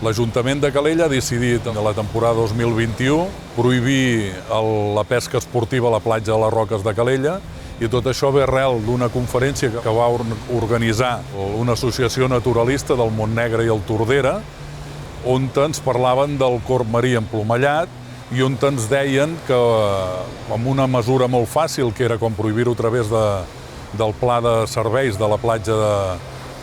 L'Ajuntament de Calella ha decidit en la temporada 2021 prohibir la pesca esportiva a la platja de les Roques de Calella, i tot això ve arrel d'una conferència que va organitzar una associació naturalista del Montnegre i el Tordera, on ens parlaven del corb marí emplomallat i on ens deien que amb una mesura molt fàcil, que era com prohibir-ho a través del pla de serveis de la platja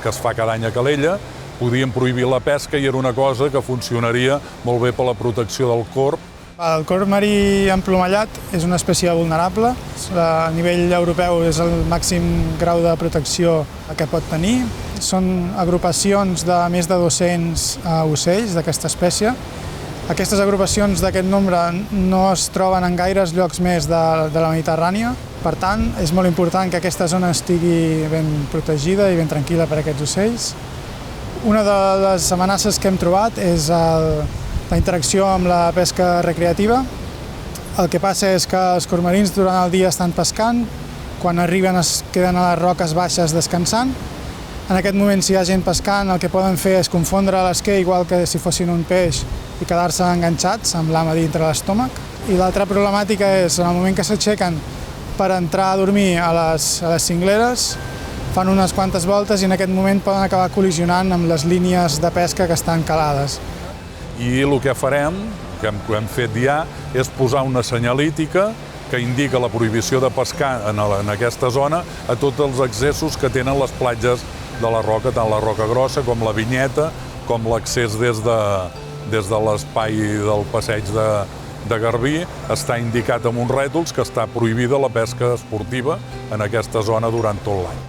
que es fa cada any a Calella, podien prohibir la pesca i era una cosa que funcionaria molt bé per la protecció del corb. El corb marí emplomallat és una espècie vulnerable. A nivell europeu és el màxim grau de protecció que pot tenir. Són agrupacions de més de 200 ocells d'aquesta espècie. Aquestes agrupacions d'aquest nombre no es troben en gaires llocs més de la Mediterrània. Per tant, és molt important que aquesta zona estigui ben protegida i ben tranquil·la per a aquests ocells. Una de les amenaces que hem trobat és la interacció amb la pesca recreativa. El que passa és que els cormarins durant el dia estan pescant, quan arriben es queden a les roques baixes descansant. En aquest moment, si hi ha gent pescant, el que poden fer és confondre l'esquer igual que si fossin un peix i quedar-se enganxats amb l'ama dintre l'estómac. I l'altra problemàtica és, en el moment que s'aixequen per entrar a dormir a les cingleres, fan unes quantes voltes i en aquest moment poden acabar col·lisionant amb les línies de pesca que estan calades. I el que farem, que hem fet ja, és posar una senyalítica que indica la prohibició de pescar en aquesta zona a tots els accessos que tenen les platges de la Roca, tant la Roca Grossa com la Vinyeta, com l'accés des de l'espai del passeig de Garbí, està indicat amb uns rètols que està prohibida la pesca esportiva en aquesta zona durant tot l'any.